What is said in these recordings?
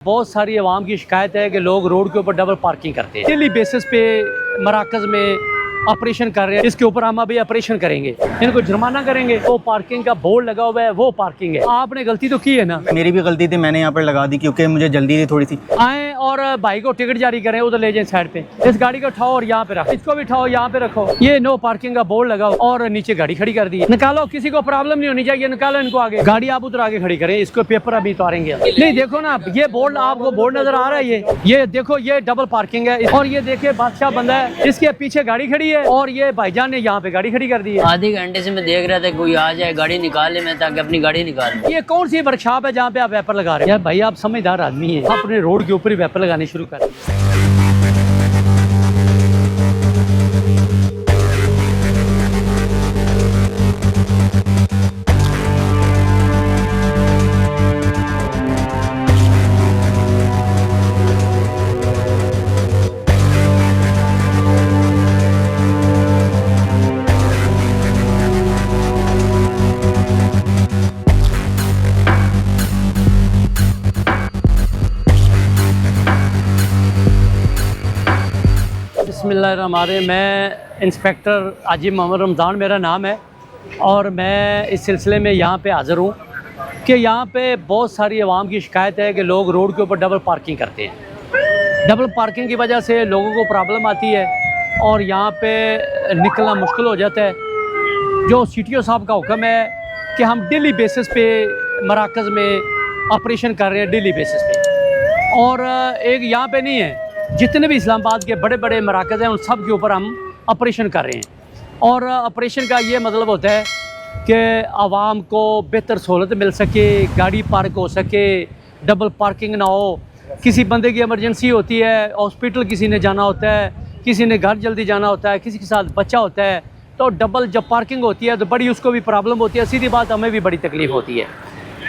बहुत सारी आवाम की शिकायत है कि लोग रोड के ऊपर डबल पार्किंग करते हैं। डेली बेसिस पे मराकज़ में ऑपरेशन कर रहे हैं। इसके ऊपर हम अभी ऑपरेशन करेंगे, इनको जुर्माना करेंगे। वो पार्किंग का बोर्ड लगा हुआ है, वो पार्किंग है। आपने गलती तो की है ना। मेरी भी गलती थी, मैंने यहाँ पर लगा दी क्योंकि मुझे जल्दी थी थोड़ी सी। आए और भाई को टिकट जारी करें, उधर ले जाए साइड पे। इस गाड़ी को उठाओ और यहाँ पे रखो, इसको भी उठाओ यहाँ पे रखो। ये नो पार्किंग का बोर्ड लगाओ और नीचे गाड़ी खड़ी कर दी। निकालो, किसी को प्रॉब्लम नहीं होनी चाहिए। निकालो इनको आगे, गाड़ी आप उधर आगे खड़ी करें। इसको पेपर अभी उतारेंगे। नहीं देखो ना, ये बोर्ड आपको बोर्ड नजर आ रहा है। ये देखो, ये डबल पार्किंग है। और ये देखिए बादशाह बंदा है, इसके पीछे गाड़ी खड़ी है और ये भाईजान ने यहाँ पे गाड़ी खड़ी कर दी है। आधे घंटे से मैं देख रहा था कोई आ जाए गाड़ी निकाल ले, मैं ताकि अपनी गाड़ी निकाल। ये कौन सी वर्कशॉप है जहाँ पे आप वेपर लगा रहे हैं? यार भाई आप समझदार आदमी है, अपने रोड के ऊपर ही वेपर लगाने शुरू कर दिए। बिस्मिल्लाहिर्रहमानिर्रहीम। मैं इंस्पेक्टर आजिम मोहम्मद रमज़ान मेरा नाम है और मैं इस सिलसिले में यहाँ पे हाज़िर हूँ कि यहाँ पे बहुत सारी आवाम की शिकायत है कि लोग रोड के ऊपर डबल पार्किंग करते हैं। डबल पार्किंग की वजह से लोगों को प्रॉब्लम आती है और यहाँ पे निकलना मुश्किल हो जाता है। जो CTO साहब का हुक्म है कि हम डेली बेसिस पे मराकज़ में ऑपरेशन कर रहे हैं, डेली बेसिस पे। और एक यहाँ पे नहीं है, जितने भी इस्लामाबाद के बड़े बड़े मराकज़ हैं उन सब के ऊपर हम ऑपरेशन कर रहे हैं। और ऑपरेशन का ये मतलब होता है कि आवाम को बेहतर सहूलत मिल सके, गाड़ी पार्क हो सके, डबल पार्किंग ना हो। किसी बंदे की इमरजेंसी होती है, हॉस्पिटल किसी ने जाना होता है, किसी ने घर जल्दी जाना होता है, किसी के साथ बच्चा होता है, तो डबल जब पार्किंग होती है तो बड़ी उसको भी प्रॉब्लम होती है। सीधी बात, हमें भी बड़ी तकलीफ़ होती है।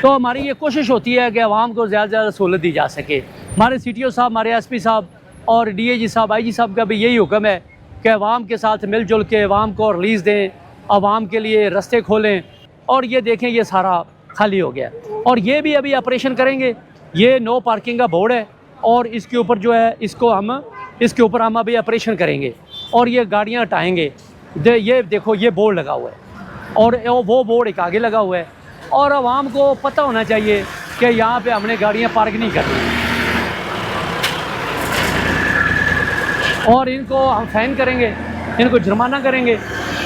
तो हमारी ये कोशिश होती है कि आवाम को ज़्यादा से ज़्यादा सहूलत दी जा सके। हमारे CTO साहब, हमारे SP साहब और DAG साहब, IG साहब का भी यही हुक्म है कि आवाम के साथ मिलजुल के आवाम को रिलीज़ दें, आवाम के लिए रास्ते खोलें। और ये देखें, ये सारा खाली हो गया और ये भी अभी ऑपरेशन करेंगे। ये नो पार्किंग का बोर्ड है और इसके ऊपर जो है इसके ऊपर हम अभी ऑपरेशन करेंगे और ये गाड़ियाँ हटाएँगे। ये देखो, ये बोर्ड लगा हुआ है और वो बोर्ड एक आगे लगा हुआ है। और आवाम को पता होना चाहिए कि यहाँ पे हमने गाड़ियाँ पार्क नहीं करनी और इनको हम फ़ाइन करेंगे, इनको जुर्माना करेंगे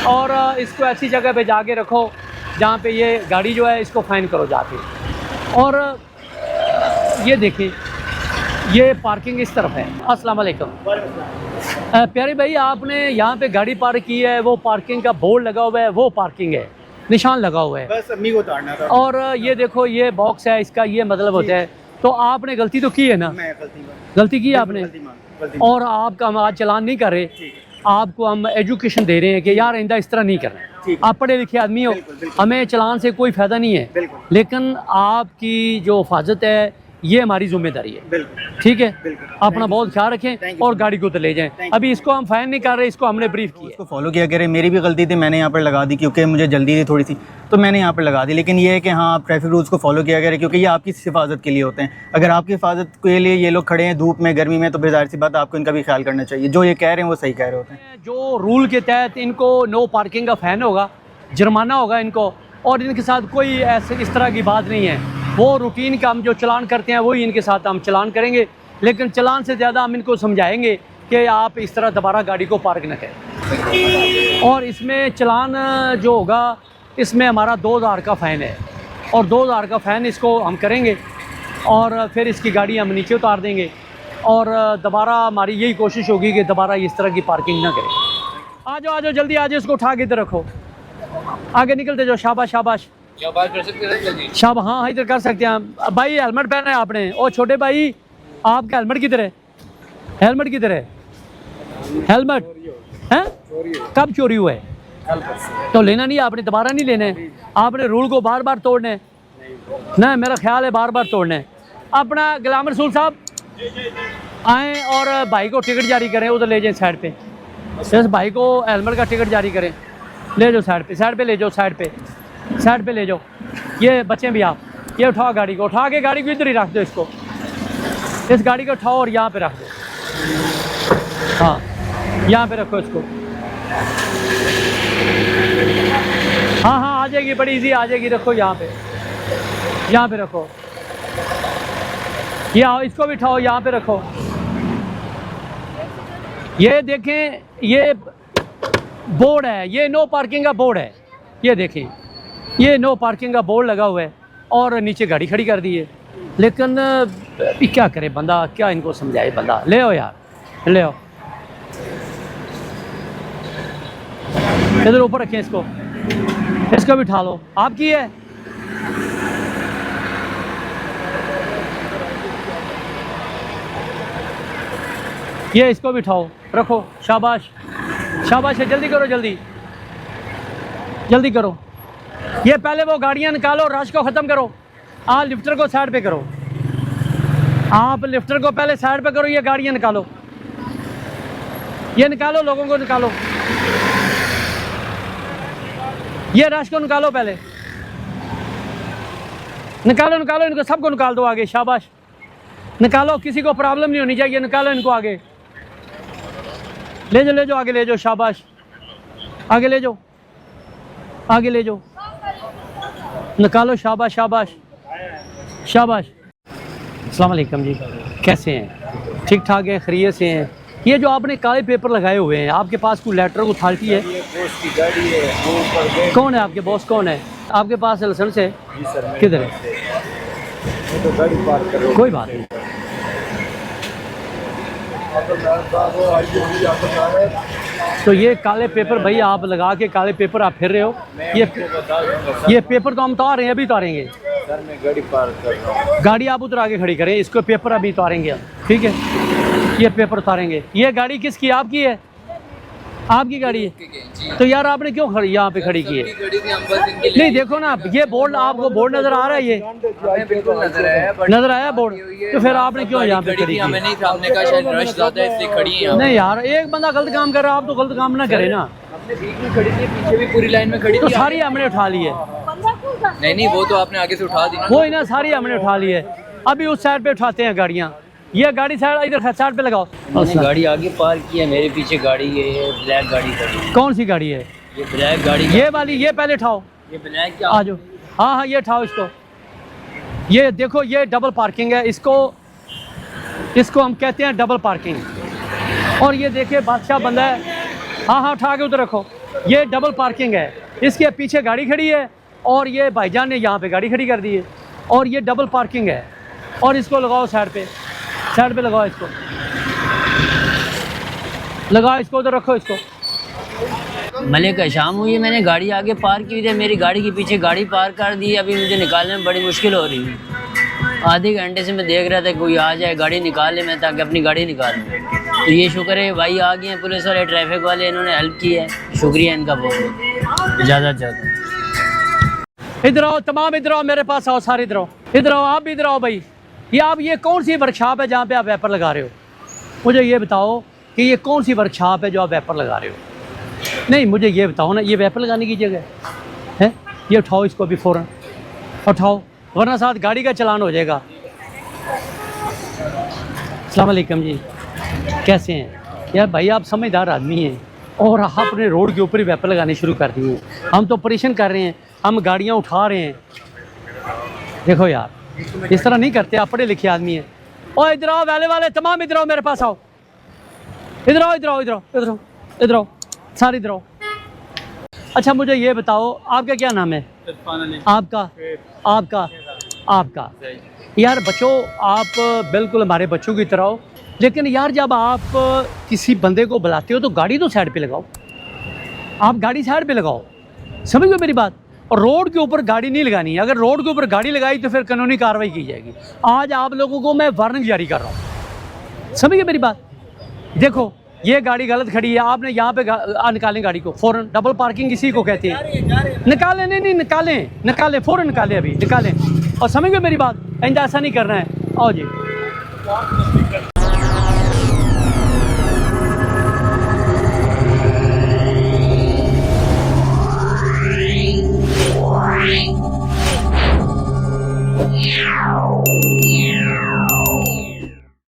और इसको ऐसी जगह पे जाके रखो जहाँ पे ये गाड़ी जो है इसको फ़ाइन करो जाके। और ये देखिए, ये पार्किंग इस तरफ है। अस्सलाम वालेकुम। प्यारे भाई, आपने यहाँ पे गाड़ी पार्क की है, वो पार्किंग का बोर्ड लगा हुआ है, वो पार्किंग है, निशान लगा हुआ है। बस अम्मी को उतारना था। और ये देखो, ये बॉक्स है, इसका ये मतलब होता है। तो आपने गलती तो की है ना। गलती की आपने और आपका हम आज चलान नहीं कर रहे, आपको हम एजुकेशन दे रहे हैं कि यार आइंदा इस तरह नहीं करना। आप पढ़े लिखे आदमी हो, हमें चलान से कोई फ़ायदा नहीं है, लेकिन आपकी जो हिफाजत है ये हमारी जिम्मेदारी है। ठीक है, अपना बहुत ख्याल रखें और गाड़ी को तो ले जाएं। अभी इसको हम फाइन नहीं कर रहे, इसको हमने ब्रीफ किया, इसको फॉलो किया करें। मेरी भी गलती थी, मैंने यहाँ पर लगा दी क्योंकि मुझे जल्दी थी थोड़ी सी, तो मैंने यहाँ पर लगा दी। लेकिन ये है कि हाँ, आप ट्रैफिक रूल्स को फॉलो किया करें क्योंकि ये आपकी हिफाजत के लिए होते हैं। अगर आपकी हिफाजत के लिए ये लोग खड़े हैं धूप में, गर्मी में, तो फिर ज़ाहिर सी बात आपको इनका भी ख्याल करना चाहिए। जो ये कह रहे हैं वो सही कह रहे होते हैं। जो रूल के तहत इनको नो पार्किंग का फ़ाइन होगा, जुर्माना होगा इनको, और इनके साथ कोई ऐसे इस तरह की बात नहीं है। वो रूटीन का हम जो चलान करते हैं वही इनके साथ हम चलान करेंगे, लेकिन चलान से ज़्यादा हम इनको समझाएंगे कि आप इस तरह दोबारा गाड़ी को पार्क न करें। और इसमें चलान जो होगा, इसमें हमारा 2000 का फ़ाइन है और 2000 का फ़ाइन इसको हम करेंगे और फिर इसकी गाड़ी हम नीचे उतार देंगे और दोबारा हमारी यही कोशिश होगी कि दोबारा इस तरह की पार्किंग ना करें। आ जाओ जल्दी आ जाओ, इसको उठा के इधर रखो, आगे निकलते जाओ। शाबाश शाबाश, क्या बात कर सकते हैं? शाबाश, हाँ इधर कर सकते हैं। भाई हेलमेट पहना है आपने? ओ छोटे भाई, आपका हेलमेट किधर है? हेलमेट किधर है? हेलमेट है? कब चोरी हुआ है? तो लेना नहीं, आपने दोबारा नहीं लेना है। आपने रूल को बार बार तोड़ना है ना, मेरा ख्याल है बार बार तोड़ना है। अपना गुलाम रसूल साहब आएँ और भाई को टिकट जारी करें, उधर ले जाएं साइड पे। इस भाई को हेलमेट का टिकट जारी करें, ले जाओ साइड पे ले जाओ, साइड पे ले जाओ। ये बच्चे भी आप, ये उठाओ गाड़ी को, उठा के गाड़ी को इधर ही रख दो इसको। इस गाड़ी को उठाओ और यहाँ पे रख दो। हाँ, यहाँ पे रखो इसको। हाँ हाँ, आ जाएगी, बड़ी इजी आ जाएगी। रखो यहाँ पे रखो। ये आओ, इसको भी उठाओ, यहाँ पे रखो। ये देखें, ये बोर्ड है, ये नो पार्किंग का बोर्ड है। ये देखें, ये नो पार्किंग का बोर्ड लगा हुआ है और नीचे गाड़ी खड़ी कर दी है। लेकिन क्या करे बंदा, क्या इनको समझाए बंदा। ले आओ यार, ले आओ, इधर ऊपर रखें इसको भी उठा लो। आपकी है। ये इसको भी उठाओ, रखो। शाबाश शाबाश है, जल्दी करो, जल्दी करो। ये पहले वो गाड़ियाँ निकालो, रश को ख़त्म करो। हाँ, लिफ्टर को साइड पे करो। आप लिफ्टर को पहले साइड पे करो। ये गाड़ियाँ निकालो, ये निकालो, लोगों को निकालो। ये रश को निकालो, पहले निकालो, इनको सबको निकाल दो आगे। शाबाश, निकालो, किसी को प्रॉब्लम नहीं होनी चाहिए। निकालो इनको आगे, ले जाओ आगे, ले जाओ। शाबाश, आगे ले जाओ, निकालो। शाबाश। अस्सलाम वालेकुम जी, कैसे हैं? ठीक ठाक है, खैरियत से हैं? ये जो आपने काले पेपर लगाए हुए हैं, आपके पास कोई लेटर अथॉरिटी है? कौन है आपके बॉस? कौन है आपके पास? लाइसेंस है? किधर है? कोई बात नहीं। तो ये काले पेपर भाई आप लगा के काले पेपर आप फिर रहे हो। ये पेपर तो हम उतार रहे हैं, अभी उतारेंगे। सर मैं गाड़ी पार्क कर रहा हूँ। गाड़ी आप उतर आगे खड़ी करें, इसको पेपर अभी उतारेंगे हम, ठीक है? ये पेपर उतारेंगे। ये गाड़ी किसकी? आपकी है? आपकी गाड़ी है? तो यार आपने क्यों खड़ी यहाँ पे खड़ी की है? नहीं देखो ना, ये बोर्ड, आपको बोर्ड नजर आ रहा है? ये नजर आया बोर्ड? तो फिर आपने क्यों यहाँ पे खड़ी की? नहीं यार, एक बंदा गलत काम कर रहा है, आप तो गलत काम ना करे ना। पीछे भी पूरी लाइन में खड़ी तो सारी हमने उठा ली है। नहीं, वो तो आपने आगे से उठा दी ना। वो ही ना, सारी हमने उठा ली है। अभी उस साइड पे उठाते हैं गाड़ियाँ। ये गाड़ी साइड, इधर साइड पे लगाओ। गाड़ी आगे पार्क की है, मेरे पीछे गाड़ी है, ये ब्लैक गाड़ी खड़ी है। कौन सी गाड़ी है? ये ब्लैक गाड़ी। ये वाली, ये पहले उठाओ। ये ब्लैक क्या? आ जाओ। हाँ, ये उठाओ इसको। ये देखो, ये डबल पार्किंग है। इसको हम कहते हैं डबल पार्किंग। और ये देखिए बादशाह बंदा है। हाँ, उठा के उधर रखो। ये डबल पार्किंग है, इसके पीछे गाड़ी खड़ी है और ये भाईजान ने यहाँ पे गाड़ी खड़ी कर दी है। और ये डबल पार्किंग है। और इसको लगाओ साइड पे लगाओ, इसको लगाओ, इसको उधर रखो। इसको मलिक शाम हुई है, मैंने गाड़ी आगे पार्क की थी, मेरी गाड़ी के पीछे गाड़ी पार्क कर दी। अभी मुझे निकालने में बड़ी मुश्किल हो रही है। आधे घंटे से मैं देख रहा था कोई आ जाए गाड़ी निकाल ले, मैं ताकि अपनी गाड़ी निकालूँ। तो ये शुक्र है भाई आ गए हैं, पुलिस वाले, ट्रैफिक वाले, इन्होंने हेल्प की है, शुक्रिया इनका बहुत ज़्यादा। इधर आओ, तमाम इधर आओ, मेरे पास आओ, सारे इधर आओ, आप भी इधर आओ भाई। ये कौन सी वर्कशॉप है जहाँ पे आप वेपर लगा रहे हो? मुझे ये बताओ कि ये कौन सी वर्कशॉप है जो आप वेपर लगा रहे हो? नहीं, मुझे ये बताओ ना, ये वेपर लगाने की जगह है? ये उठाओ, इसको अभी फ़ौरन उठाओ, वरना साथ गाड़ी का चालान हो जाएगा। अस्सलाम वालेकुम जी, कैसे हैं? यार भाई आप समझदार आदमी हैं और आपने रोड के ऊपर ही वेपर लगाने शुरू कर दिए हैं। हम तो ऑपरेशन कर रहे हैं, हम गाड़ियाँ उठा रहे हैं। देखो यार, इस तरह नहीं करते, आप पढ़े लिखे आदमी हैं। और इधर आओ, वाले तमाम इधर आओ, मेरे पास आओ। इधर आओ, सारे इधर आओ। अच्छा मुझे ये बताओ, आपका क्या नाम है? आपका यार बच्चों, आप बिल्कुल हमारे बच्चों की तरह हो। लेकिन यार जब आप किसी बंदे को बुलाते हो तो गाड़ी तो साइड पे लगाओ। आप गाड़ी साइड पे लगाओ, समझ गए मेरी बात? और रोड के ऊपर गाड़ी नहीं लगानी है। अगर रोड के ऊपर गाड़ी लगाई तो फिर कानूनी कार्रवाई की जाएगी। आज आप लोगों को मैं वार्निंग जारी कर रहा हूँ, समझ गए मेरी बात? देखो ये गाड़ी गलत खड़ी है, आपने यहाँ पे निकालें गाड़ी को फ़ौरन। डबल पार्किंग इसी को कहते हैं। निकालें, नहीं निकालें फ़ौरन, निकालें। और समझ गए मेरी बात? ऐसा नहीं करना है। आओ जी।